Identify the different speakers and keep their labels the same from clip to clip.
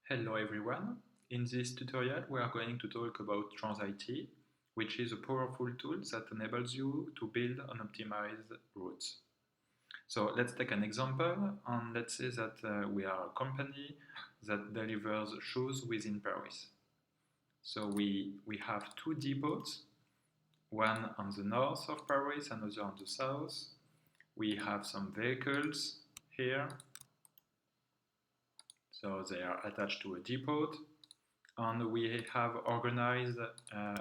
Speaker 1: Hello everyone. In this tutorial we are going to talk about TransIT, which is a powerful tool that enables you to build and optimize routes. So let's take an example and let's say that we are a company that delivers shoes within Paris. So we have two depots, one on the north of Paris, another on the south. We have some vehicles here, so they are attached to a depot. And we have organized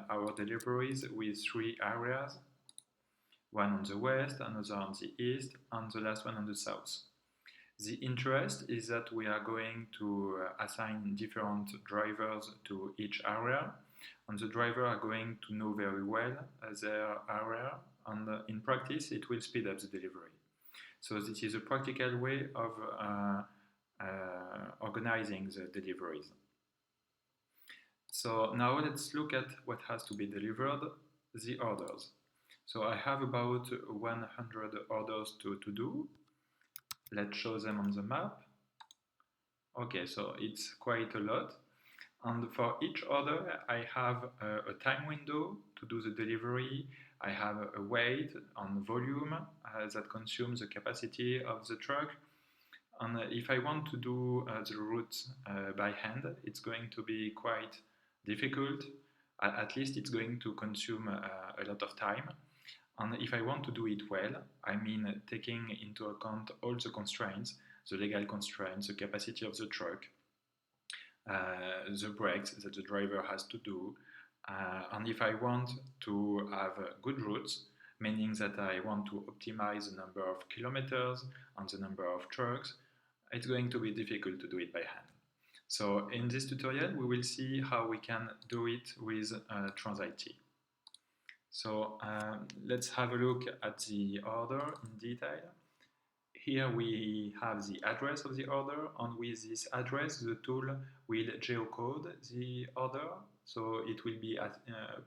Speaker 1: our deliveries with three areas, one on the west, another on the east, and the last one on the south. The interest is that we are going to assign different drivers to each area, and the drivers are going to know very well their area, and in practice it will speed up the delivery. So this is a practical way of organizing the deliveries. So now let's look at what has to be delivered, the orders. So I have about 100 orders to do. Let's show them on the map. Okay, so it's quite a lot. And for each order, I have a time window to do the delivery. I have a weight and volume that consumes the capacity of the truck. And if I want to do the route by hand, it's going to be quite difficult. At least it's going to consume a lot of time. And if I want to do it well, I mean taking into account all the constraints, the legal constraints, the capacity of the truck, the brakes that the driver has to do. And if I want to have good routes, meaning that I want to optimize the number of kilometers and the number of trucks, it's going to be difficult to do it by hand. So in this tutorial, we will see how we can do it with TransIT. So let's have a look at the order in detail. Here we have the address of the order, and with this address, the tool will geocode the order, so it will be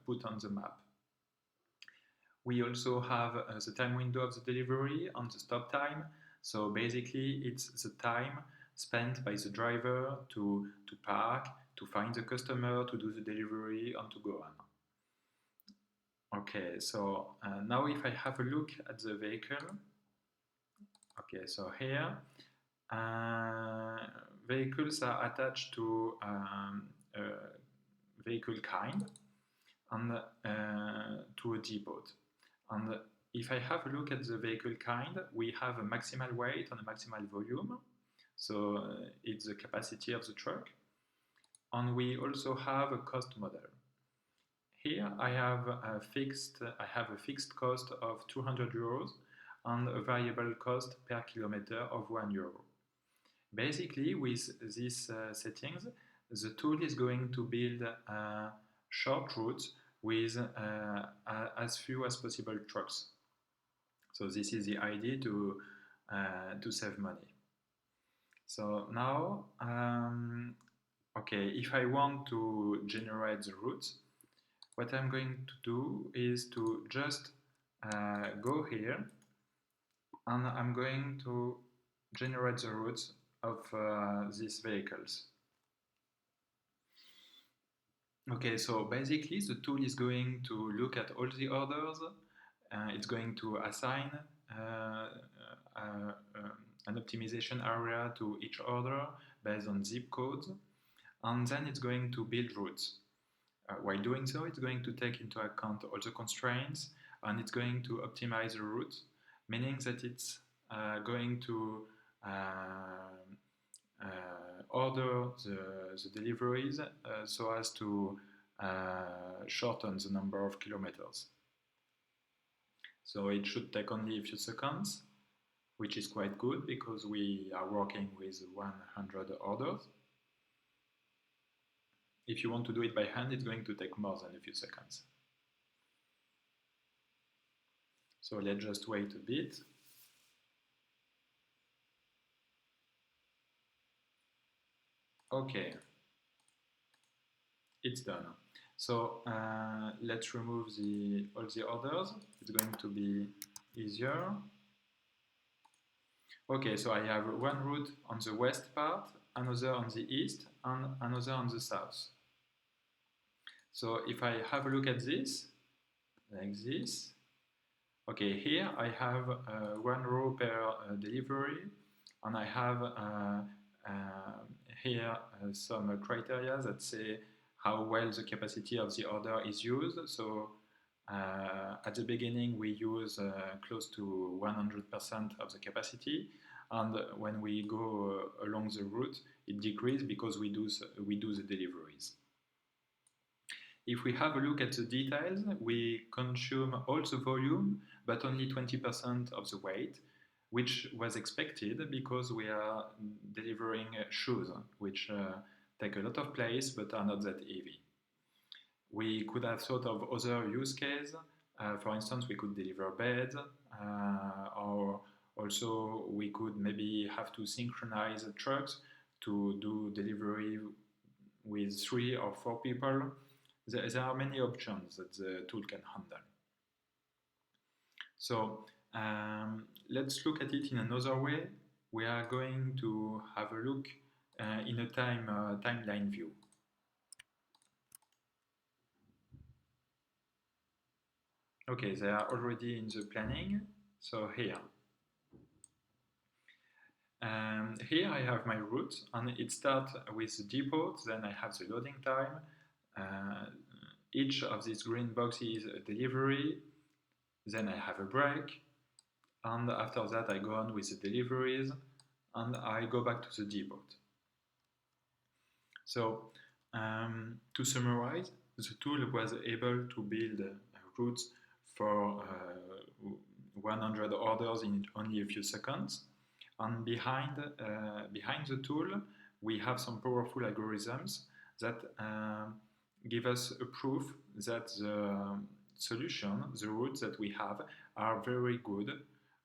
Speaker 1: put on the map. We also have the time window of the delivery and the stop time. So basically, it's the time spent by the driver to park, to find the customer, to do the delivery, and to go on. Okay, so now if I have a look at the vehicle, okay, so here, vehicles are attached to vehicle kind and to a depot. And if I have a look at the vehicle kind, we have a maximal weight and a maximal volume. So it's the capacity of the truck. And we also have a cost model. Here I have a fixed cost of 200 euros and a variable cost per kilometer of 1 euro. Basically, with these settings, the tool is going to build short routes with as few as possible trucks. So this is the idea to save money. So now, okay, if I want to generate the routes, what I'm going to do is to just go here, and I'm going to generate the routes of these vehicles. Okay, so basically the tool is going to look at all the orders. It's going to assign an optimization area to each order based on zip codes, and then it's going to build routes. While doing so, it's going to take into account all the constraints, and it's going to optimize the route, meaning that it's going to order the deliveries so as to shorten the number of kilometers. So it should take only a few seconds, which is quite good because we are working with 100 orders. If you want to do it by hand, it's going to take more than a few seconds. So let's just wait a bit. Okay, it's done. So let's remove all the orders. It's going to be easier. Okay, so I have one route on the west part another on the east, and another on the south. So if I have a look at this, like this, okay, here I have one row per delivery, and I have here some criteria that say how well the capacity of the order is used. So at the beginning we use close to 100% of the capacity, and when we go along the route it decreases because we do the deliveries. If we have a look at the details, we consume all the volume, but only 20% of the weight, which was expected because we are delivering shoes, which take a lot of place but are not that heavy. We could have thought of other use cases. For instance, we could deliver beds, or also we could maybe have to synchronize trucks to do delivery with 3 or 4 people. There are many options that the tool can handle. So let's look at it in another way. We are going to have a look in a timeline view. Okay, they are already in the planning. So here I have my route, and it starts with the depot. Then I have the loading time. Each of these green boxes is a delivery. Then I have a break, and after that I go on with the deliveries, and I go back to the depot. So to summarize, the tool was able to build routes for 100 orders in only a few seconds. And behind the tool, we have some powerful algorithms that give us a proof that the solution, the routes that we have, are very good.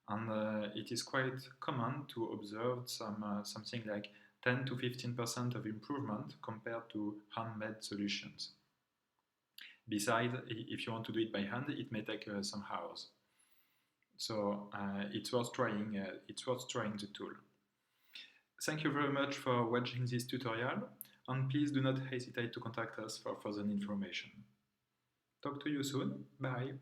Speaker 1: And it is quite common to observe something like 10 to 15% of improvement compared to handmade solutions. Besides, if you want to do it by hand, it may take some hours. So it's worth trying the tool. Thank you very much for watching this tutorial, and please do not hesitate to contact us for further information. Talk to you soon. Bye.